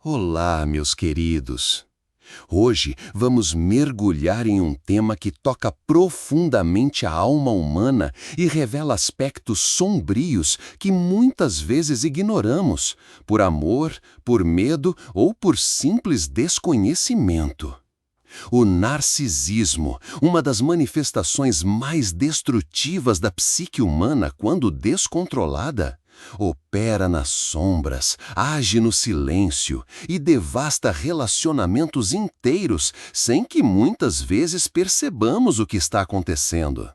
Olá, meus queridos! Hoje vamos mergulhar em um tema que toca profundamente a alma humana e revela aspectos sombrios que muitas vezes ignoramos, por amor, por medo ou por simples desconhecimento. O narcisismo, uma das manifestações mais destrutivas da psique humana quando descontrolada, opera nas sombras, age no silêncio e devasta relacionamentos inteiros sem que muitas vezes percebamos o que está acontecendo.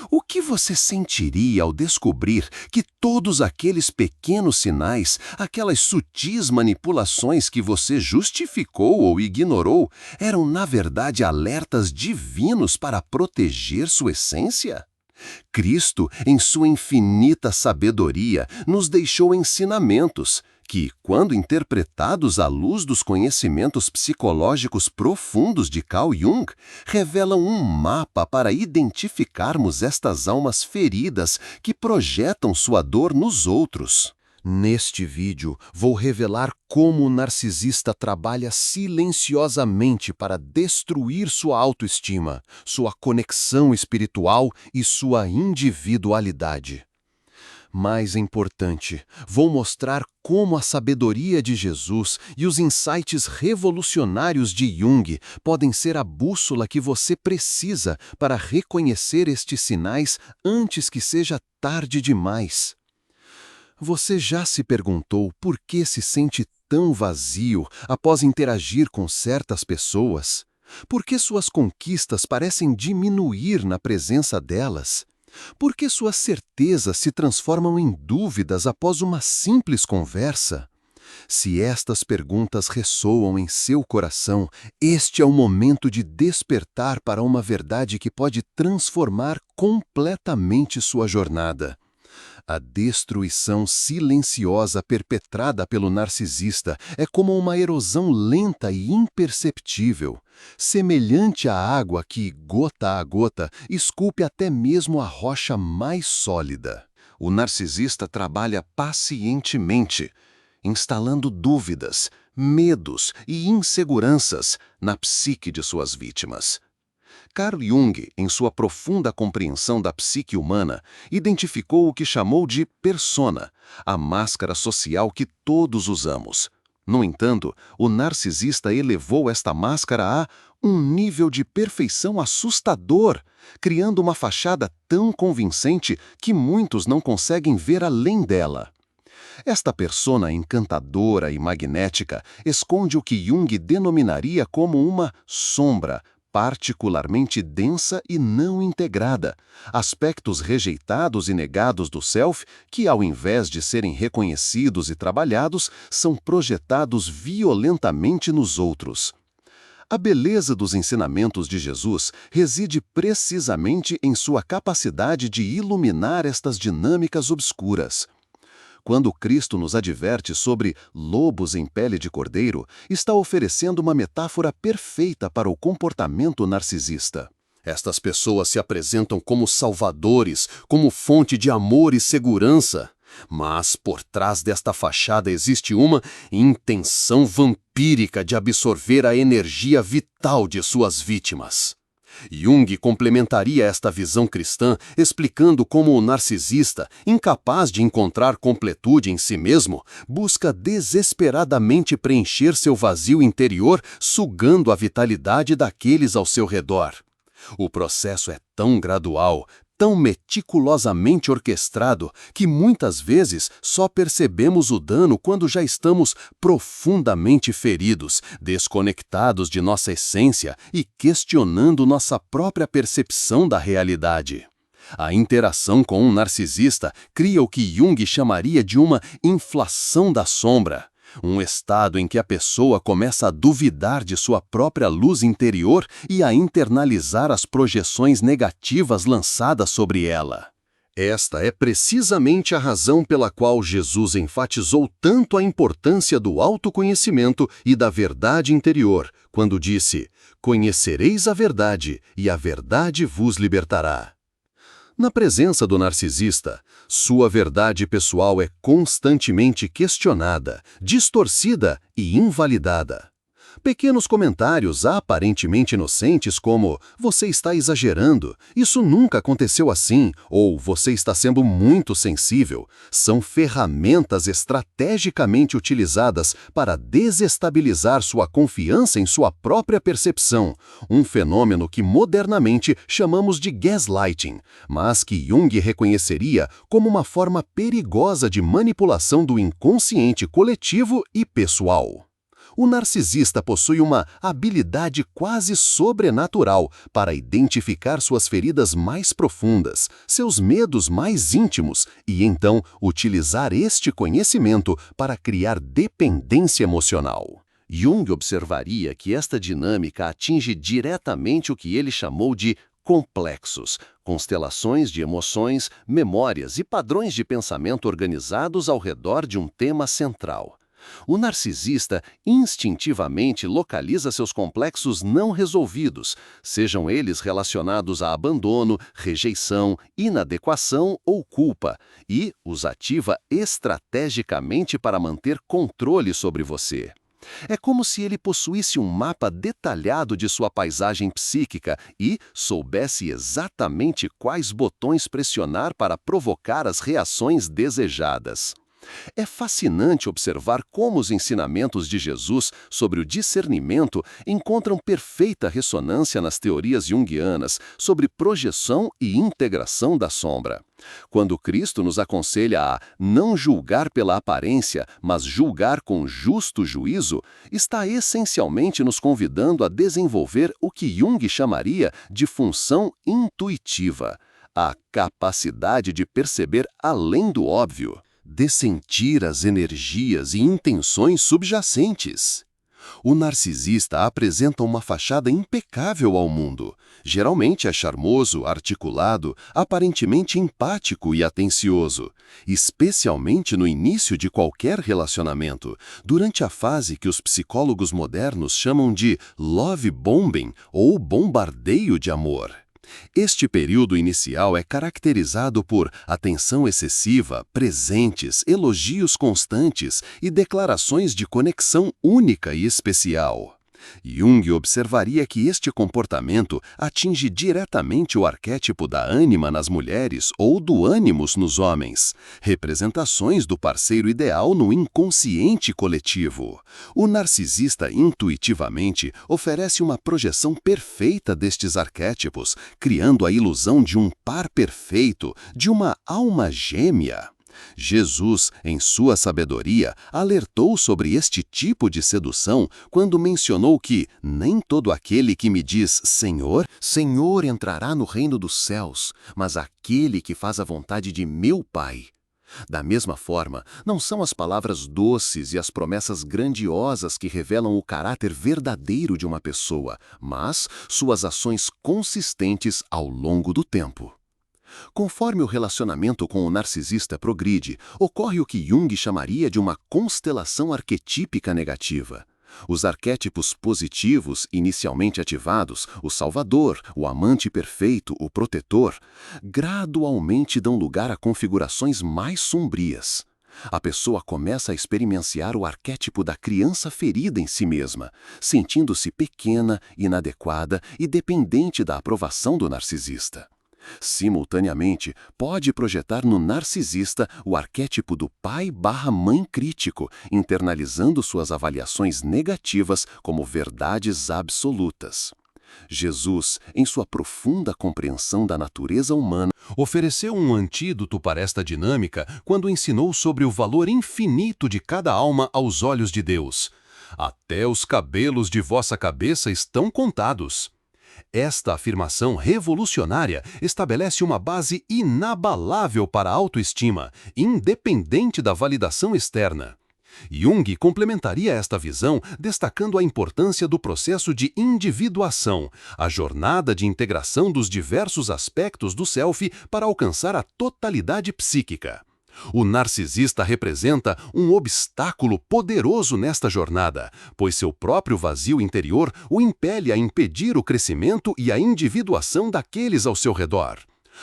O que você sentiria ao descobrir que todos aqueles pequenos sinais, aquelas sutis manipulações que você justificou ou ignorou, eram na verdade alertas divinos para proteger sua essência? Cristo, em sua infinita sabedoria, nos deixou ensinamentos que, quando interpretados à luz dos conhecimentos psicológicos profundos de Carl Jung, revelam um mapa para identificarmos estas almas feridas que projetam sua dor nos outros. Neste vídeo, vou revelar como o narcisista trabalha silenciosamente para destruir sua autoestima, sua conexão espiritual e sua individualidade. Mais importante, vou mostrar como a sabedoria de Jesus e os insights revolucionários de Jung podem ser a bússola que você precisa para reconhecer estes sinais antes que seja tarde demais. Você já se perguntou por que se sente tão vazio após interagir com certas pessoas? Por que suas conquistas parecem diminuir na presença delas? Por que suas certezas se transformam em dúvidas após uma simples conversa? Se estas perguntas ressoam em seu coração, este é o momento de despertar para uma verdade que pode transformar completamente sua jornada. A destruição silenciosa perpetrada pelo narcisista é como uma erosão lenta e imperceptível, semelhante à água que, gota a gota, esculpe até mesmo a rocha mais sólida. O narcisista trabalha pacientemente, instalando dúvidas, medos e inseguranças na psique de suas vítimas. Carl Jung, em sua profunda compreensão da psique humana, identificou o que chamou de persona, a máscara social que todos usamos. No entanto, o narcisista elevou esta máscara a um nível de perfeição assustador, criando uma fachada tão convincente que muitos não conseguem ver além dela. Esta persona encantadora e magnética esconde o que Jung denominaria como uma sombra, particularmente densa e não integrada, aspectos rejeitados e negados do self que, ao invés de serem reconhecidos e trabalhados, são projetados violentamente nos outros. A beleza dos ensinamentos de Jesus reside precisamente em sua capacidade de iluminar estas dinâmicas obscuras. Quando Cristo nos adverte sobre lobos em pele de cordeiro, está oferecendo uma metáfora perfeita para o comportamento narcisista. Estas pessoas se apresentam como salvadores, como fonte de amor e segurança. Mas por trás desta fachada existe uma intenção vampírica de absorver a energia vital de suas vítimas. Jung complementaria esta visão cristã explicando como o narcisista, incapaz de encontrar completude em si mesmo, busca desesperadamente preencher seu vazio interior, sugando a vitalidade daqueles ao seu redor. O processo é tão gradual, tão meticulosamente orquestrado, que muitas vezes só percebemos o dano quando já estamos profundamente feridos, desconectados de nossa essência e questionando nossa própria percepção da realidade. A interação com um narcisista cria o que Jung chamaria de uma inflação da sombra. Um estado em que a pessoa começa a duvidar de sua própria luz interior e a internalizar as projeções negativas lançadas sobre ela. Esta é precisamente a razão pela qual Jesus enfatizou tanto a importância do autoconhecimento e da verdade interior, quando disse: "Conhecereis a verdade, e a verdade vos libertará." Na presença do narcisista, Sua verdade pessoal é constantemente questionada, distorcida e invalidada. Pequenos comentários aparentemente inocentes como "você está exagerando, isso nunca aconteceu assim" ou "você está sendo muito sensível" são ferramentas estrategicamente utilizadas para desestabilizar sua confiança em sua própria percepção, um fenômeno que modernamente chamamos de gaslighting, mas que Jung reconheceria como uma forma perigosa de manipulação do inconsciente coletivo e pessoal. O narcisista possui uma habilidade quase sobrenatural para identificar suas feridas mais profundas, seus medos mais íntimos e, então, utilizar este conhecimento para criar dependência emocional. Jung observaria que esta dinâmica atinge diretamente o que ele chamou de complexos, constelações de emoções, memórias e padrões de pensamento organizados ao redor de um tema central. O narcisista instintivamente localiza seus complexos não resolvidos, sejam eles relacionados a abandono, rejeição, inadequação ou culpa, e os ativa estrategicamente para manter controle sobre você. É como se ele possuísse um mapa detalhado de sua paisagem psíquica e soubesse exatamente quais botões pressionar para provocar as reações desejadas. É fascinante observar como os ensinamentos de Jesus sobre o discernimento encontram perfeita ressonância nas teorias junguianas sobre projeção e integração da sombra. Quando Cristo nos aconselha a não julgar pela aparência, mas julgar com justo juízo, está essencialmente nos convidando a desenvolver o que Jung chamaria de função intuitiva, a capacidade de perceber além do óbvio, de sentir as energias e intenções subjacentes. O narcisista apresenta uma fachada impecável ao mundo. Geralmente é charmoso, articulado, aparentemente empático e atencioso, especialmente no início de qualquer relacionamento, durante a fase que os psicólogos modernos chamam de love bombing ou bombardeio de amor. Este período inicial é caracterizado por atenção excessiva, presentes, elogios constantes e declarações de conexão única e especial. Jung observaria que este comportamento atinge diretamente o arquétipo da ânima nas mulheres ou do ânimos nos homens, representações do parceiro ideal no inconsciente coletivo. O narcisista intuitivamente oferece uma projeção perfeita destes arquétipos, criando a ilusão de um par perfeito, de uma alma gêmea. Jesus, em sua sabedoria, alertou sobre este tipo de sedução quando mencionou que nem todo aquele que me diz Senhor, Senhor entrará no reino dos céus, mas aquele que faz a vontade de meu Pai. Da mesma forma, não são as palavras doces e as promessas grandiosas que revelam o caráter verdadeiro de uma pessoa, mas suas ações consistentes ao longo do tempo. Conforme o relacionamento com o narcisista progride, ocorre o que Jung chamaria de uma constelação arquetípica negativa. Os arquétipos positivos, inicialmente ativados, o salvador, o amante perfeito, o protetor, gradualmente dão lugar a configurações mais sombrias. A pessoa começa a experienciar o arquétipo da criança ferida em si mesma, sentindo-se pequena, inadequada e dependente da aprovação do narcisista. Simultaneamente, pode projetar no narcisista o arquétipo do pai/mãe crítico, internalizando suas avaliações negativas como verdades absolutas. Jesus, em sua profunda compreensão da natureza humana, ofereceu um antídoto para esta dinâmica quando ensinou sobre o valor infinito de cada alma aos olhos de Deus. Até os cabelos de vossa cabeça estão contados. Esta afirmação revolucionária estabelece uma base inabalável para a autoestima, independente da validação externa. Jung complementaria esta visão destacando a importância do processo de individuação, a jornada de integração dos diversos aspectos do self para alcançar a totalidade psíquica. O narcisista representa um obstáculo poderoso nesta jornada, pois seu próprio vazio interior o impele a impedir o crescimento e a individuação daqueles ao seu redor.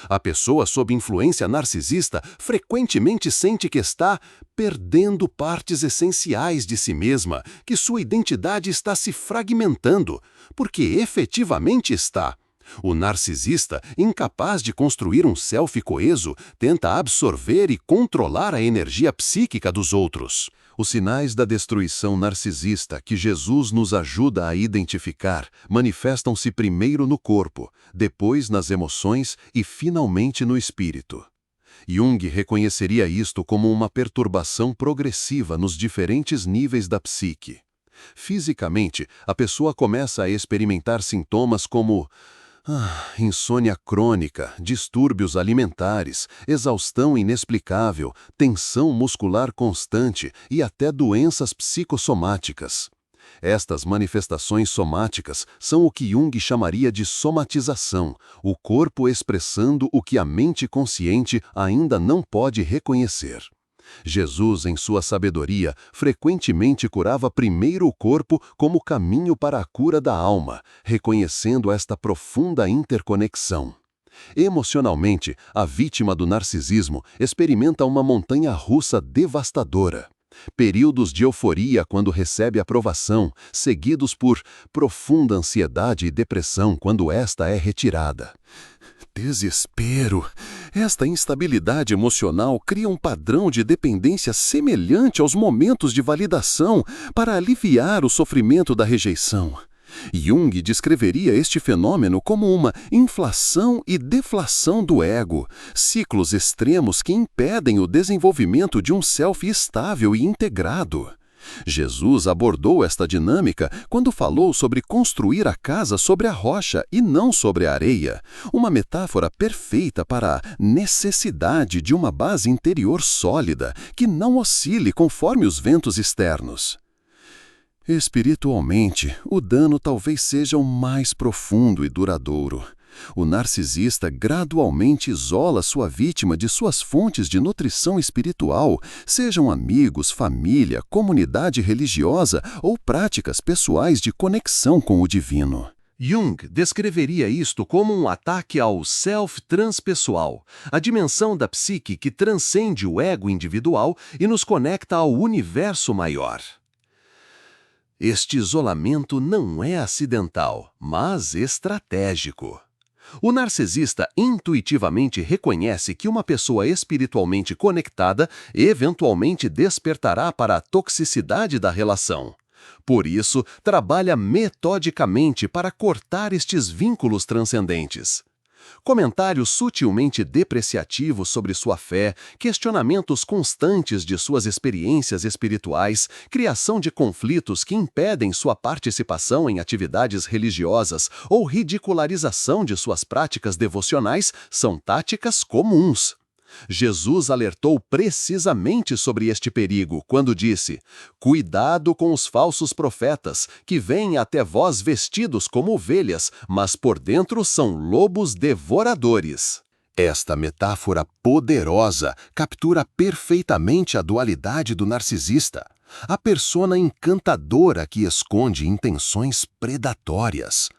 A pessoa sob influência narcisista frequentemente sente que está perdendo partes essenciais de si mesma, que sua identidade está se fragmentando, porque efetivamente está. O narcisista, incapaz de construir um self coeso, tenta absorver e controlar a energia psíquica dos outros. Os sinais da destruição narcisista que Jesus nos ajuda a identificar manifestam-se primeiro no corpo, depois nas emoções e finalmente no espírito. Jung reconheceria isto como uma perturbação progressiva nos diferentes níveis da psique. Fisicamente, a pessoa começa a experimentar sintomas como insônia crônica, distúrbios alimentares, exaustão inexplicável, tensão muscular constante e até doenças psicossomáticas. Estas manifestações somáticas são o que Jung chamaria de somatização, o corpo expressando o que a mente consciente ainda não pode reconhecer. Jesus, em sua sabedoria, frequentemente curava primeiro o corpo como caminho para a cura da alma, reconhecendo esta profunda interconexão. Emocionalmente, a vítima do narcisismo experimenta uma montanha-russa devastadora. Períodos de euforia quando recebe aprovação, seguidos por profunda ansiedade e depressão quando esta é retirada. Desespero. Esta instabilidade emocional cria um padrão de dependência semelhante aos momentos de validação para aliviar o sofrimento da rejeição. Jung descreveria este fenômeno como uma inflação e deflação do ego, ciclos extremos que impedem o desenvolvimento de um self estável e integrado. Jesus abordou esta dinâmica quando falou sobre construir a casa sobre a rocha e não sobre a areia, uma metáfora perfeita para a necessidade de uma base interior sólida que não oscile conforme os ventos externos. Espiritualmente, o dano talvez seja o mais profundo e duradouro. O narcisista gradualmente isola sua vítima de suas fontes de nutrição espiritual, sejam amigos, família, comunidade religiosa ou práticas pessoais de conexão com o divino. Jung descreveria isto como um ataque ao self transpessoal, a dimensão da psique que transcende o ego individual e nos conecta ao universo maior. Este isolamento não é acidental, mas estratégico. O narcisista intuitivamente reconhece que uma pessoa espiritualmente conectada eventualmente despertará para a toxicidade da relação. Por isso, trabalha metodicamente para cortar estes vínculos transcendentes. Comentários sutilmente depreciativos sobre sua fé, questionamentos constantes de suas experiências espirituais, criação de conflitos que impedem sua participação em atividades religiosas ou ridicularização de suas práticas devocionais são táticas comuns. Jesus alertou precisamente sobre este perigo quando disse: "Cuidado com os falsos profetas, que vêm até vós vestidos como ovelhas, mas por dentro são lobos devoradores." Esta metáfora poderosa captura perfeitamente a dualidade do narcisista, a persona encantadora que esconde intenções predatórias.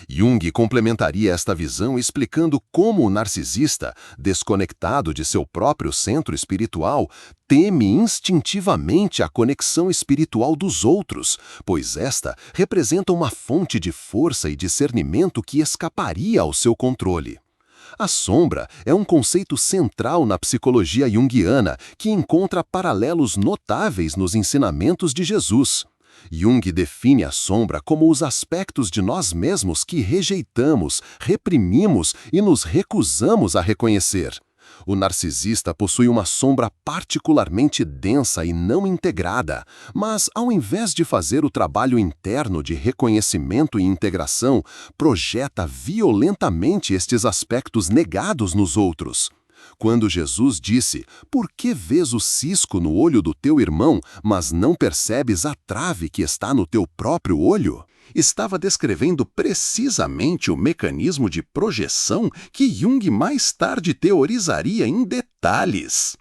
Jung complementaria esta visão explicando como o narcisista, desconectado de seu próprio centro espiritual, teme instintivamente a conexão espiritual dos outros, pois esta representa uma fonte de força e discernimento que escaparia ao seu controle. A sombra é um conceito central na psicologia junguiana que encontra paralelos notáveis nos ensinamentos de Jesus. Jung define a sombra como os aspectos de nós mesmos que rejeitamos, reprimimos e nos recusamos a reconhecer. O narcisista possui uma sombra particularmente densa e não integrada, mas, ao invés de fazer o trabalho interno de reconhecimento e integração, projeta violentamente estes aspectos negados nos outros. Quando Jesus disse: "Por que vês o cisco no olho do teu irmão, mas não percebes a trave que está no teu próprio olho?", estava descrevendo precisamente o mecanismo de projeção que Jung mais tarde teorizaria em detalhes.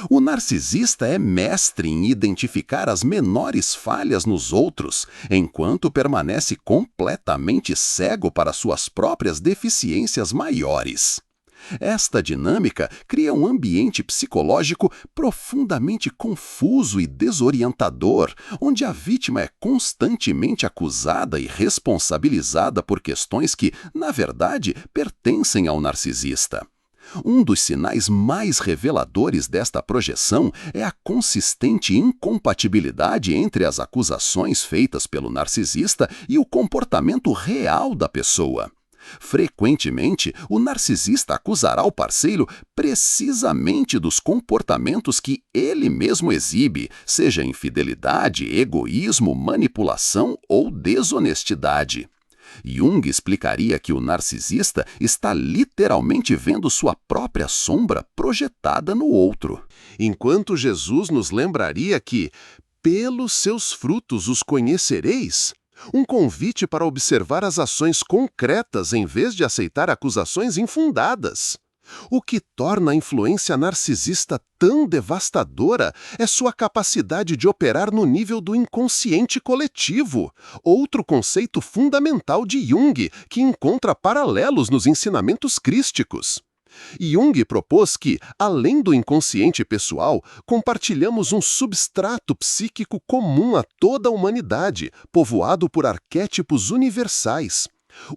O narcisista é mestre em identificar as menores falhas nos outros, enquanto permanece completamente cego para suas próprias deficiências maiores. Esta dinâmica cria um ambiente psicológico profundamente confuso e desorientador, onde a vítima é constantemente acusada e responsabilizada por questões que, na verdade, pertencem ao narcisista. Um dos sinais mais reveladores desta projeção é a consistente incompatibilidade entre as acusações feitas pelo narcisista e o comportamento real da pessoa. Frequentemente, o narcisista acusará o parceiro precisamente dos comportamentos que ele mesmo exibe, seja infidelidade, egoísmo, manipulação ou desonestidade. Jung explicaria que o narcisista está literalmente vendo sua própria sombra projetada no outro. Enquanto Jesus nos lembraria que, pelos seus frutos os conhecereis, um convite para observar as ações concretas em vez de aceitar acusações infundadas. O que torna a influência narcisista tão devastadora é sua capacidade de operar no nível do inconsciente coletivo, outro conceito fundamental de Jung que encontra paralelos nos ensinamentos crísticos. Jung propôs que, além do inconsciente pessoal, compartilhamos um substrato psíquico comum a toda a humanidade, povoado por arquétipos universais.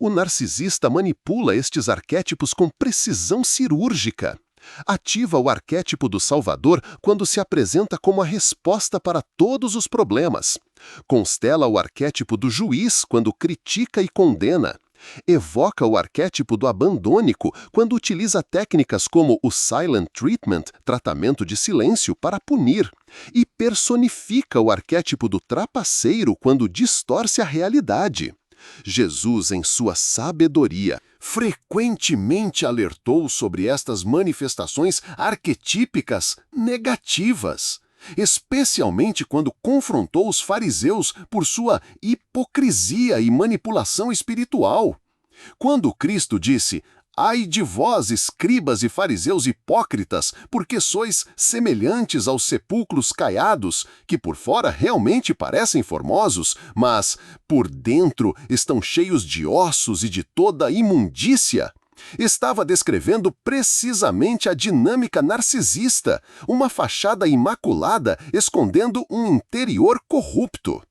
O narcisista manipula estes arquétipos com precisão cirúrgica. Ativa o arquétipo do Salvador quando se apresenta como a resposta para todos os problemas. Constela o arquétipo do juiz quando critica e condena. Evoca o arquétipo do abandônico quando utiliza técnicas como o silent treatment, tratamento de silêncio, para punir. E personifica o arquétipo do trapaceiro quando distorce a realidade. Jesus, em sua sabedoria, frequentemente alertou sobre estas manifestações arquetípicas negativas, especialmente quando confrontou os fariseus por sua hipocrisia e manipulação espiritual. Quando Cristo disse: "Ai de vós, escribas e fariseus hipócritas, porque sois semelhantes aos sepulcros caiados, que por fora realmente parecem formosos, mas por dentro estão cheios de ossos e de toda imundícia", estava descrevendo precisamente a dinâmica narcisista, uma fachada imaculada escondendo um interior corrupto.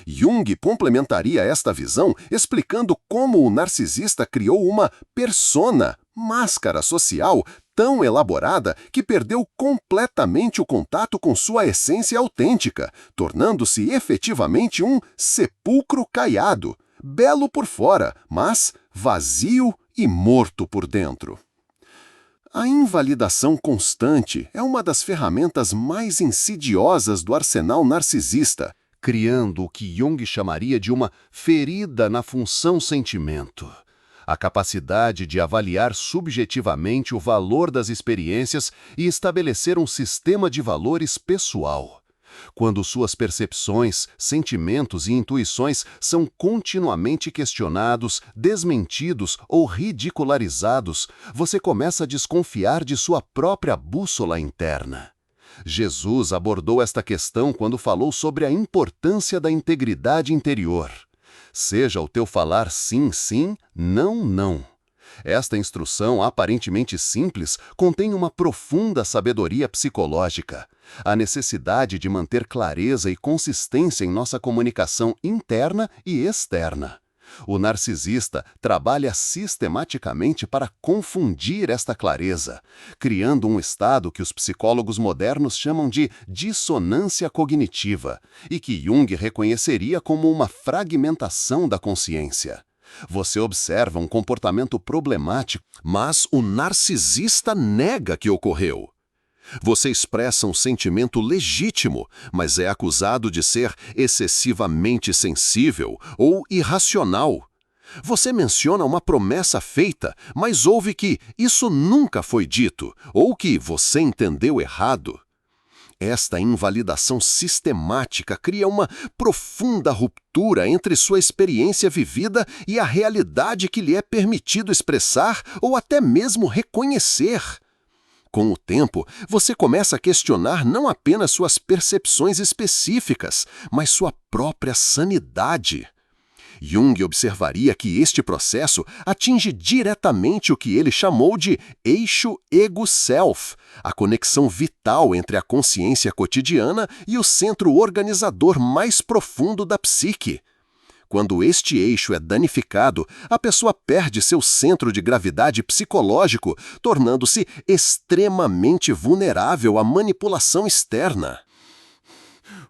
Jung complementaria esta visão explicando como o narcisista criou uma persona, máscara social, tão elaborada que perdeu completamente o contato com sua essência autêntica, tornando-se efetivamente um sepulcro caiado, belo por fora, mas vazio e morto por dentro. A invalidação constante é uma das ferramentas mais insidiosas do arsenal narcisista, criando o que Jung chamaria de uma ferida na função sentimento. A capacidade de avaliar subjetivamente o valor das experiências e estabelecer um sistema de valores pessoal. Quando suas percepções, sentimentos e intuições são continuamente questionados, desmentidos ou ridicularizados, você começa a desconfiar de sua própria bússola interna. Jesus abordou esta questão quando falou sobre a importância da integridade interior. Seja o teu falar sim, sim, não, não. Esta instrução, aparentemente simples, contém uma profunda sabedoria psicológica. A necessidade de manter clareza e consistência em nossa comunicação interna e externa. O narcisista trabalha sistematicamente para confundir esta clareza, criando um estado que os psicólogos modernos chamam de dissonância cognitiva e que Jung reconheceria como uma fragmentação da consciência. Você observa um comportamento problemático, mas o narcisista nega que ocorreu. Você expressa um sentimento legítimo, mas é acusado de ser excessivamente sensível ou irracional. Você menciona uma promessa feita, mas ouve que isso nunca foi dito, ou que você entendeu errado. Esta invalidação sistemática cria uma profunda ruptura entre sua experiência vivida e a realidade que lhe é permitido expressar ou até mesmo reconhecer. Com o tempo, você começa a questionar não apenas suas percepções específicas, mas sua própria sanidade. Jung observaria que este processo atinge diretamente o que ele chamou de eixo ego-self, a conexão vital entre a consciência cotidiana e o centro organizador mais profundo da psique. Quando este eixo é danificado, a pessoa perde seu centro de gravidade psicológico, tornando-se extremamente vulnerável à manipulação externa.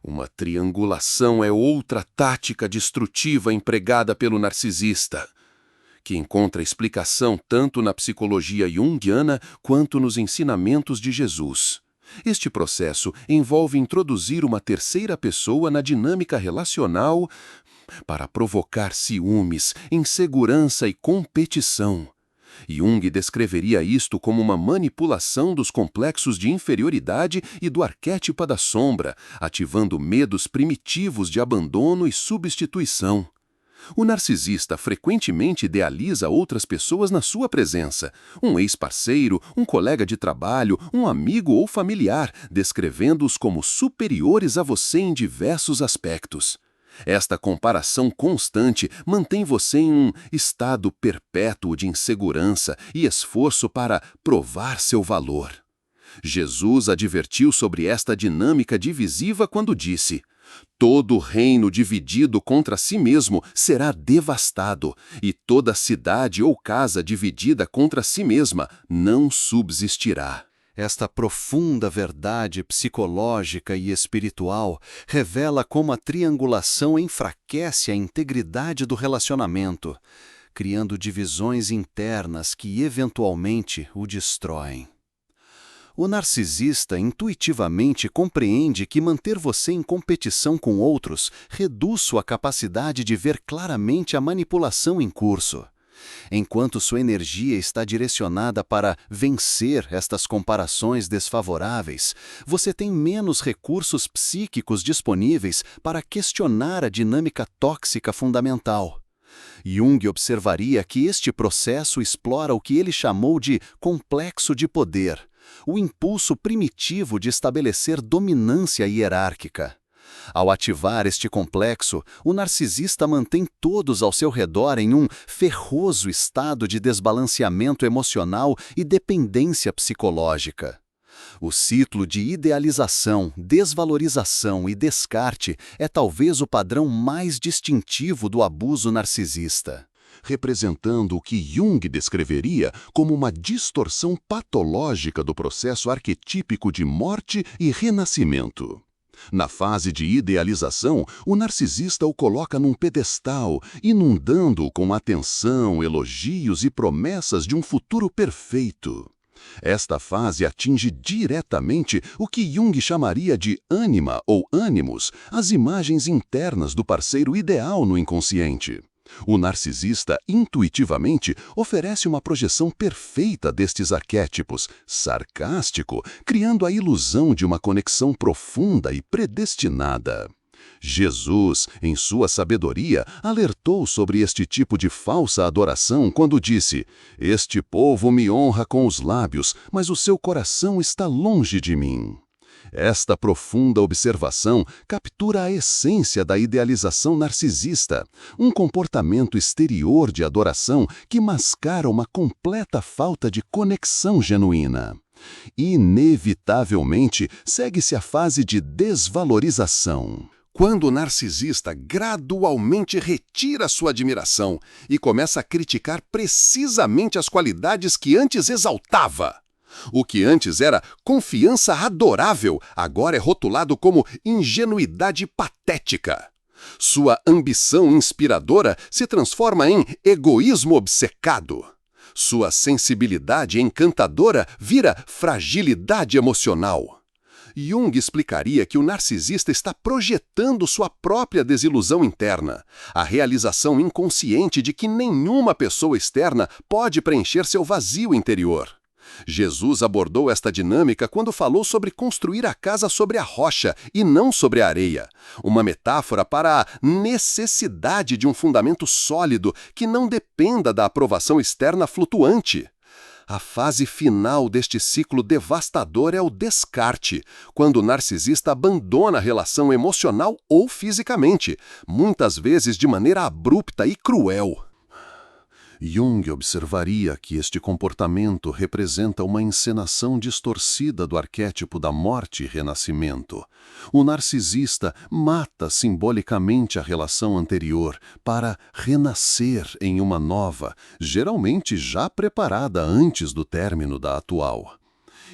Uma triangulação é outra tática destrutiva empregada pelo narcisista, que encontra explicação tanto na psicologia junguiana quanto nos ensinamentos de Jesus. Este processo envolve introduzir uma terceira pessoa na dinâmica relacional para provocar ciúmes, insegurança e competição. Jung descreveria isto como uma manipulação dos complexos de inferioridade e do arquétipo da sombra, ativando medos primitivos de abandono e substituição. O narcisista frequentemente idealiza outras pessoas na sua presença, um ex-parceiro, um colega de trabalho, um amigo ou familiar, descrevendo-os como superiores a você em diversos aspectos. Esta comparação constante mantém você em um estado perpétuo de insegurança e esforço para provar seu valor. Jesus advertiu sobre esta dinâmica divisiva quando disse: "Todo reino dividido contra si mesmo será devastado, e toda cidade ou casa dividida contra si mesma não subsistirá." Esta profunda verdade psicológica e espiritual revela como a triangulação enfraquece a integridade do relacionamento, criando divisões internas que eventualmente o destroem. O narcisista intuitivamente compreende que manter você em competição com outros reduz sua capacidade de ver claramente a manipulação em curso. Enquanto sua energia está direcionada para vencer estas comparações desfavoráveis, você tem menos recursos psíquicos disponíveis para questionar a dinâmica tóxica fundamental. Jung observaria que este processo explora o que ele chamou de complexo de poder, o impulso primitivo de estabelecer dominância hierárquica. Ao ativar este complexo, o narcisista mantém todos ao seu redor em um ferroso estado de desbalanceamento emocional e dependência psicológica. O ciclo de idealização, desvalorização e descarte é talvez o padrão mais distintivo do abuso narcisista, representando o que Jung descreveria como uma distorção patológica do processo arquetípico de morte e renascimento. Na fase de idealização, o narcisista o coloca num pedestal, inundando-o com atenção, elogios e promessas de um futuro perfeito. Esta fase atinge diretamente o que Jung chamaria de ânima ou ânimos, as imagens internas do parceiro ideal no inconsciente. O narcisista, intuitivamente, oferece uma projeção perfeita destes arquétipos, sarcástico, criando a ilusão de uma conexão profunda e predestinada. Jesus, em sua sabedoria, alertou sobre este tipo de falsa adoração quando disse: "Este povo me honra com os lábios, mas o seu coração está longe de mim." Esta profunda observação captura a essência da idealização narcisista, um comportamento exterior de adoração que mascara uma completa falta de conexão genuína. Inevitavelmente, segue-se a fase de desvalorização, quando o narcisista gradualmente retira sua admiração e começa a criticar precisamente as qualidades que antes exaltava. O que antes era confiança adorável, agora é rotulado como ingenuidade patética. Sua ambição inspiradora se transforma em egoísmo obcecado. Sua sensibilidade encantadora vira fragilidade emocional. Jung explicaria que o narcisista está projetando sua própria desilusão interna, a realização inconsciente de que nenhuma pessoa externa pode preencher seu vazio interior. Jesus abordou esta dinâmica quando falou sobre construir a casa sobre a rocha e não sobre a areia, uma metáfora para a necessidade de um fundamento sólido que não dependa da aprovação externa flutuante. A fase final deste ciclo devastador é o descarte, quando o narcisista abandona a relação emocional ou fisicamente, muitas vezes de maneira abrupta e cruel. Jung observaria que este comportamento representa uma encenação distorcida do arquétipo da morte e renascimento. O narcisista mata simbolicamente a relação anterior para renascer em uma nova, geralmente já preparada antes do término da atual.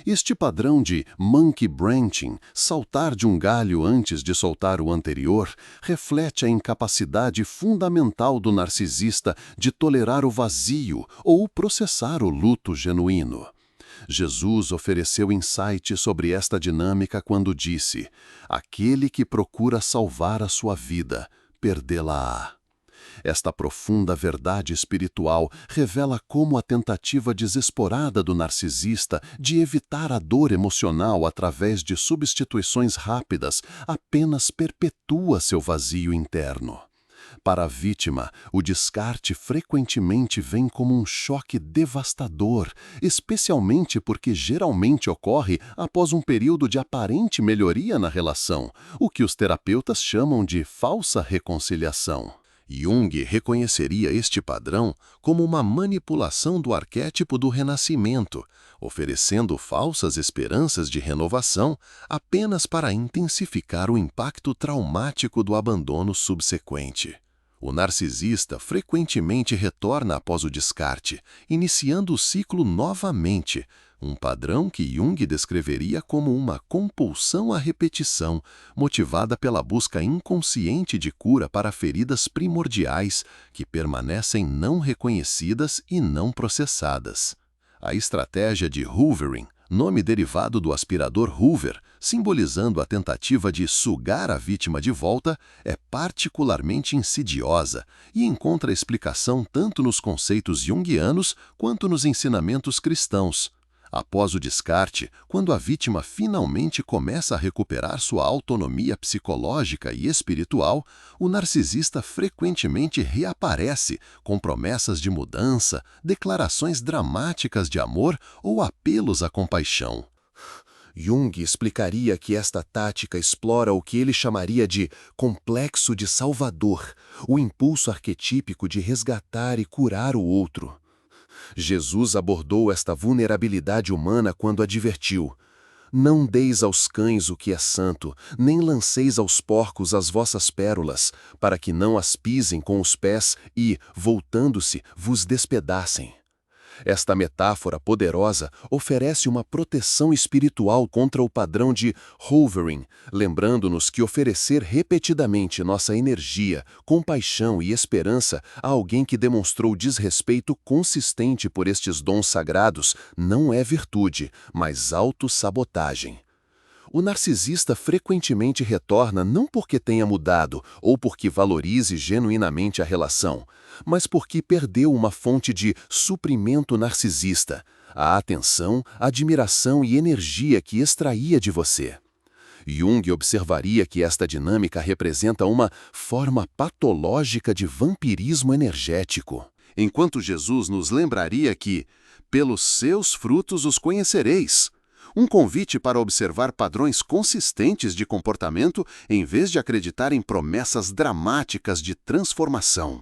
Este padrão de monkey branching, saltar de um galho antes de soltar o anterior, reflete a incapacidade fundamental do narcisista de tolerar o vazio ou processar o luto genuíno. Jesus ofereceu insight sobre esta dinâmica quando disse: "Aquele que procura salvar a sua vida, perdê-la-á." Esta profunda verdade espiritual revela como a tentativa desesperada do narcisista de evitar a dor emocional através de substituições rápidas apenas perpetua seu vazio interno. Para a vítima, o descarte frequentemente vem como um choque devastador, especialmente porque geralmente ocorre após um período de aparente melhoria na relação, o que os terapeutas chamam de falsa reconciliação. Jung reconheceria este padrão como uma manipulação do arquétipo do renascimento, oferecendo falsas esperanças de renovação apenas para intensificar o impacto traumático do abandono subsequente. O narcisista frequentemente retorna após o descarte, iniciando o ciclo novamente, um padrão que Jung descreveria como uma compulsão à repetição, motivada pela busca inconsciente de cura para feridas primordiais que permanecem não reconhecidas e não processadas. A estratégia de hoovering, nome derivado do aspirador Hoover, simbolizando a tentativa de sugar a vítima de volta, é particularmente insidiosa e encontra explicação tanto nos conceitos junguianos quanto nos ensinamentos cristãos. Após o descarte, quando a vítima finalmente começa a recuperar sua autonomia psicológica e espiritual, o narcisista frequentemente reaparece com promessas de mudança, declarações dramáticas de amor ou apelos à compaixão. Jung explicaria que esta tática explora o que ele chamaria de complexo de Salvador, o impulso arquetípico de resgatar e curar o outro. Jesus abordou esta vulnerabilidade humana quando advertiu: "Não deis aos cães o que é santo, nem lanceis aos porcos as vossas pérolas, para que não as pisem com os pés e, voltando-se, vos despedacem." Esta metáfora poderosa oferece uma proteção espiritual contra o padrão de hoovering, lembrando-nos que oferecer repetidamente nossa energia, compaixão e esperança a alguém que demonstrou desrespeito consistente por estes dons sagrados não é virtude, mas autossabotagem. O narcisista frequentemente retorna não porque tenha mudado ou porque valorize genuinamente a relação, mas porque perdeu uma fonte de suprimento narcisista, a atenção, admiração e energia que extraía de você. Jung observaria que esta dinâmica representa uma forma patológica de vampirismo energético, enquanto Jesus nos lembraria que, pelos seus frutos os conhecereis. Um convite para observar padrões consistentes de comportamento em vez de acreditar em promessas dramáticas de transformação.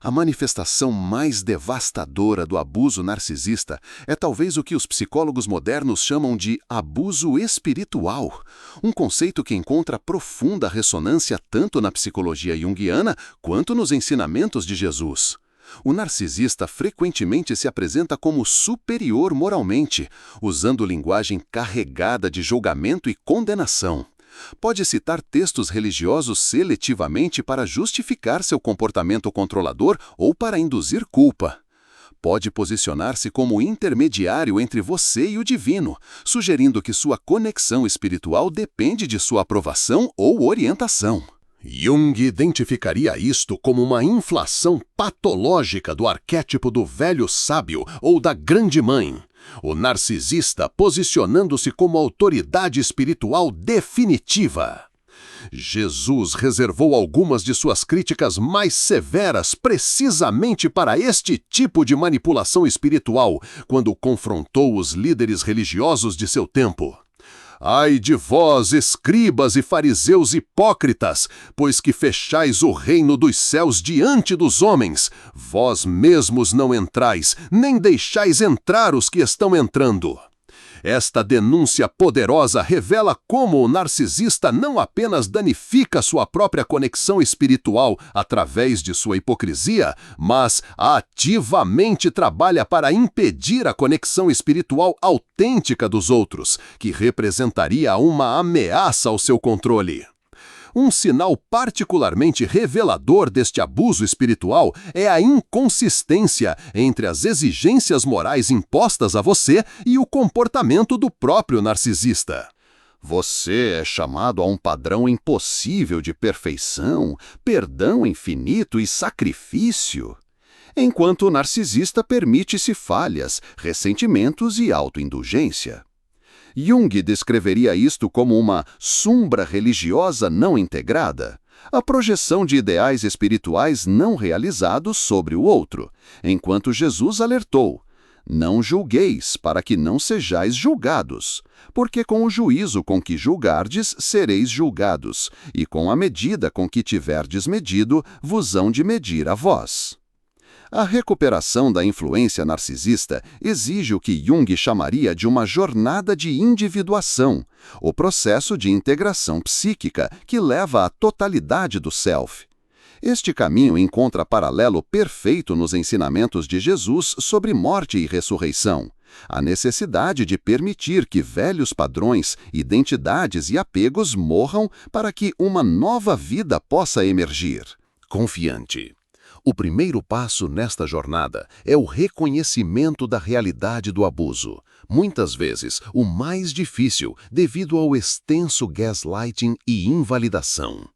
A manifestação mais devastadora do abuso narcisista é talvez o que os psicólogos modernos chamam de abuso espiritual, um conceito que encontra profunda ressonância tanto na psicologia junguiana quanto nos ensinamentos de Jesus. O narcisista frequentemente se apresenta como superior moralmente, usando linguagem carregada de julgamento e condenação. Pode citar textos religiosos seletivamente para justificar seu comportamento controlador ou para induzir culpa. Pode posicionar-se como intermediário entre você e o divino, sugerindo que sua conexão espiritual depende de sua aprovação ou orientação. Jung identificaria isto como uma inflação patológica do arquétipo do velho sábio ou da grande mãe, o narcisista posicionando-se como autoridade espiritual definitiva. Jesus reservou algumas de suas críticas mais severas precisamente para este tipo de manipulação espiritual, quando confrontou os líderes religiosos de seu tempo. Ai de vós, escribas e fariseus hipócritas, pois que fechais o reino dos céus diante dos homens, vós mesmos não entrais, nem deixais entrar os que estão entrando. Esta denúncia poderosa revela como o narcisista não apenas danifica sua própria conexão espiritual através de sua hipocrisia, mas ativamente trabalha para impedir a conexão espiritual autêntica dos outros, que representaria uma ameaça ao seu controle. Um sinal particularmente revelador deste abuso espiritual é a inconsistência entre as exigências morais impostas a você e o comportamento do próprio narcisista. Você é chamado a um padrão impossível de perfeição, perdão infinito e sacrifício, enquanto o narcisista permite-se falhas, ressentimentos e autoindulgência. Jung descreveria isto como uma sombra religiosa não integrada, a projeção de ideais espirituais não realizados sobre o outro, enquanto Jesus alertou: não julgueis, para que não sejais julgados, porque com o juízo com que julgardes sereis julgados, e com a medida com que tiverdes medido, vos hão de medir a vós. A recuperação da influência narcisista exige o que Jung chamaria de uma jornada de individuação, o processo de integração psíquica que leva à totalidade do self. Este caminho encontra paralelo perfeito nos ensinamentos de Jesus sobre morte e ressurreição, a necessidade de permitir que velhos padrões, identidades e apegos morram para que uma nova vida possa emergir. Confiante. O primeiro passo nesta jornada é o reconhecimento da realidade do abuso, muitas vezes o mais difícil devido ao extenso gaslighting e invalidação.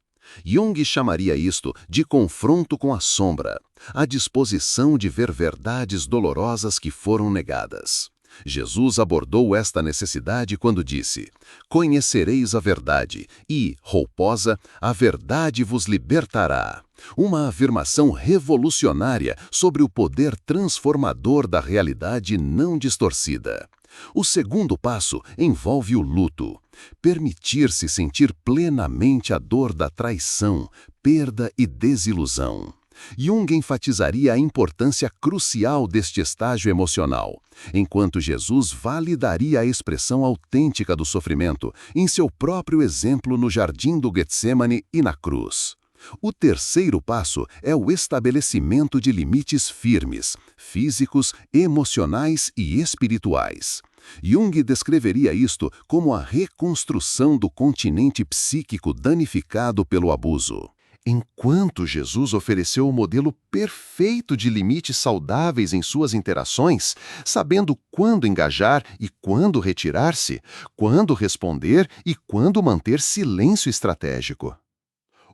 Jung chamaria isto de confronto com a sombra, a disposição de ver verdades dolorosas que foram negadas. Jesus abordou esta necessidade quando disse: conhecereis a verdade e, rouposa, a verdade vos libertará. Uma afirmação revolucionária sobre o poder transformador da realidade não distorcida. O segundo passo envolve o luto. Permitir-se sentir plenamente a dor da traição, perda e desilusão. Jung enfatizaria a importância crucial deste estágio emocional, enquanto Jesus validaria a expressão autêntica do sofrimento em seu próprio exemplo no jardim do Getsêmani e na cruz. O terceiro passo é o estabelecimento de limites firmes, físicos, emocionais e espirituais. Jung descreveria isto como a reconstrução do continente psíquico danificado pelo abuso. Enquanto Jesus ofereceu o modelo perfeito de limites saudáveis em suas interações, sabendo quando engajar e quando retirar-se, quando responder e quando manter silêncio estratégico.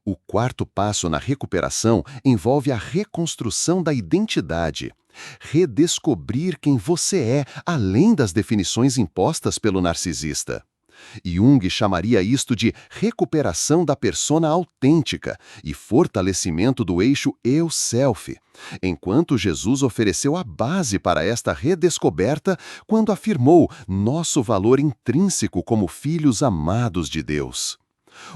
O quarto passo na recuperação envolve a reconstrução da identidade. Redescobrir quem você é, além das definições impostas pelo narcisista. Jung chamaria isto de recuperação da persona autêntica e fortalecimento do eixo eu-self, enquanto Jesus ofereceu a base para esta redescoberta quando afirmou nosso valor intrínseco como filhos amados de Deus.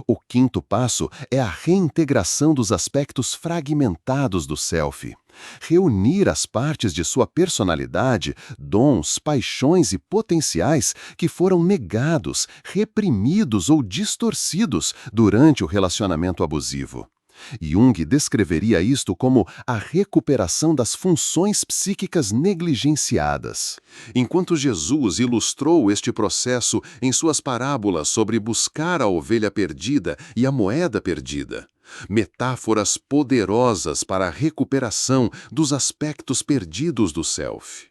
O quinto passo é a reintegração dos aspectos fragmentados do self. Reunir as partes de sua personalidade, dons, paixões e potenciais que foram negados, reprimidos ou distorcidos durante o relacionamento abusivo. Jung descreveria isto como a recuperação das funções psíquicas negligenciadas. Enquanto Jesus ilustrou este processo em suas parábolas sobre buscar a ovelha perdida e a moeda perdida, metáforas poderosas para a recuperação dos aspectos perdidos do self.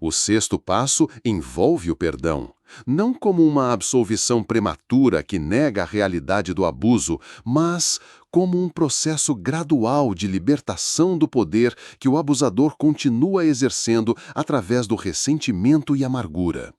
O sexto passo envolve o perdão, não como uma absolvição prematura que nega a realidade do abuso, mas como um processo gradual de libertação do poder que o abusador continua exercendo através do ressentimento e amargura.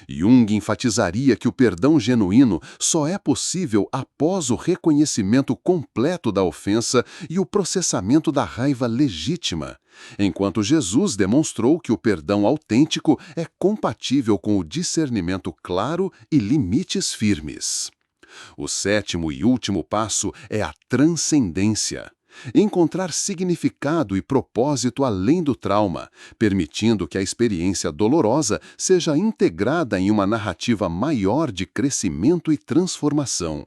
Jung enfatizaria que o perdão genuíno só é possível após o reconhecimento completo da ofensa e o processamento da raiva legítima, enquanto Jesus demonstrou que o perdão autêntico é compatível com o discernimento claro e limites firmes. O sétimo e último passo é a transcendência. Encontrar significado e propósito além do trauma, permitindo que a experiência dolorosa seja integrada em uma narrativa maior de crescimento e transformação.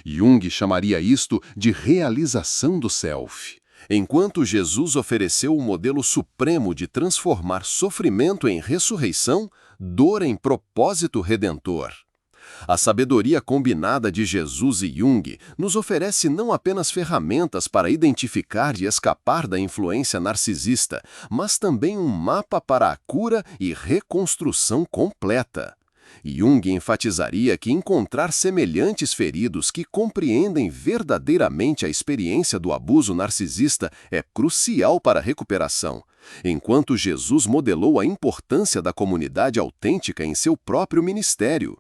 Jung chamaria isto de realização do self. Enquanto Jesus ofereceu o modelo supremo de transformar sofrimento em ressurreição, dor em propósito redentor. A sabedoria combinada de Jesus e Jung nos oferece não apenas ferramentas para identificar e escapar da influência narcisista, mas também um mapa para a cura e reconstrução completa. Jung enfatizaria que encontrar semelhantes feridos que compreendem verdadeiramente a experiência do abuso narcisista é crucial para a recuperação, enquanto Jesus modelou a importância da comunidade autêntica em seu próprio ministério.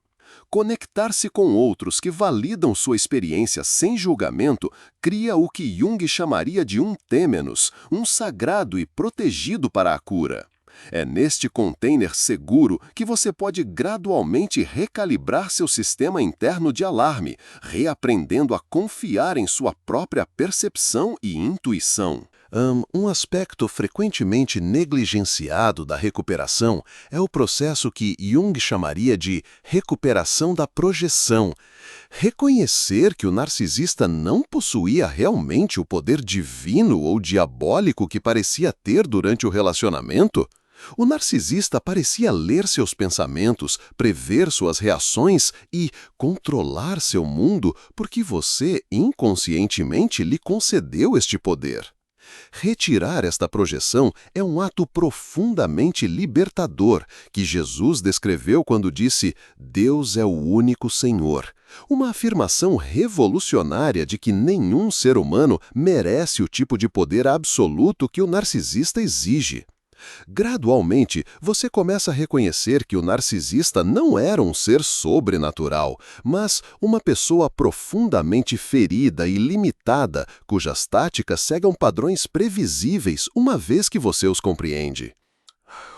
Conectar-se com outros que validam sua experiência sem julgamento cria o que Jung chamaria de um têmenos, um sagrado e protegido para a cura. É neste container seguro que você pode gradualmente recalibrar seu sistema interno de alarme, reaprendendo a confiar em sua própria percepção e intuição. Um aspecto frequentemente negligenciado da recuperação é o processo que Jung chamaria de recuperação da projeção. Reconhecer que o narcisista não possuía realmente o poder divino ou diabólico que parecia ter durante o relacionamento. O narcisista parecia ler seus pensamentos, prever suas reações e controlar seu mundo porque você inconscientemente lhe concedeu este poder. Retirar esta projeção é um ato profundamente libertador, que Jesus descreveu quando disse "Deus é o único Senhor", uma afirmação revolucionária de que nenhum ser humano merece o tipo de poder absoluto que o narcisista exige. Gradualmente, você começa a reconhecer que o narcisista não era um ser sobrenatural, mas uma pessoa profundamente ferida e limitada, cujas táticas seguem padrões previsíveis uma vez que você os compreende.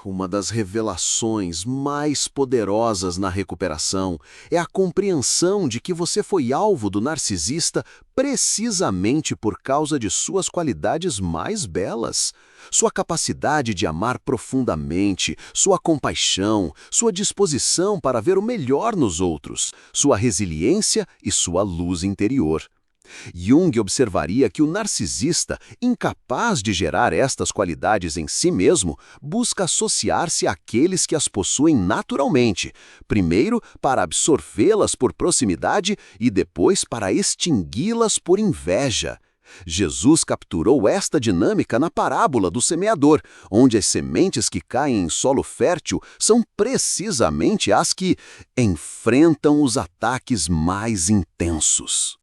Uma das revelações mais poderosas na recuperação é a compreensão de que você foi alvo do narcisista precisamente por causa de suas qualidades mais belas. Sua capacidade de amar profundamente, sua compaixão, sua disposição para ver o melhor nos outros, sua resiliência e sua luz interior. Jung observaria que o narcisista, incapaz de gerar estas qualidades em si mesmo, busca associar-se àqueles que as possuem naturalmente, primeiro para absorvê-las por proximidade e depois para extingui-las por inveja. Jesus capturou esta dinâmica na parábola do semeador, onde as sementes que caem em solo fértil são precisamente as que enfrentam os ataques mais intensos.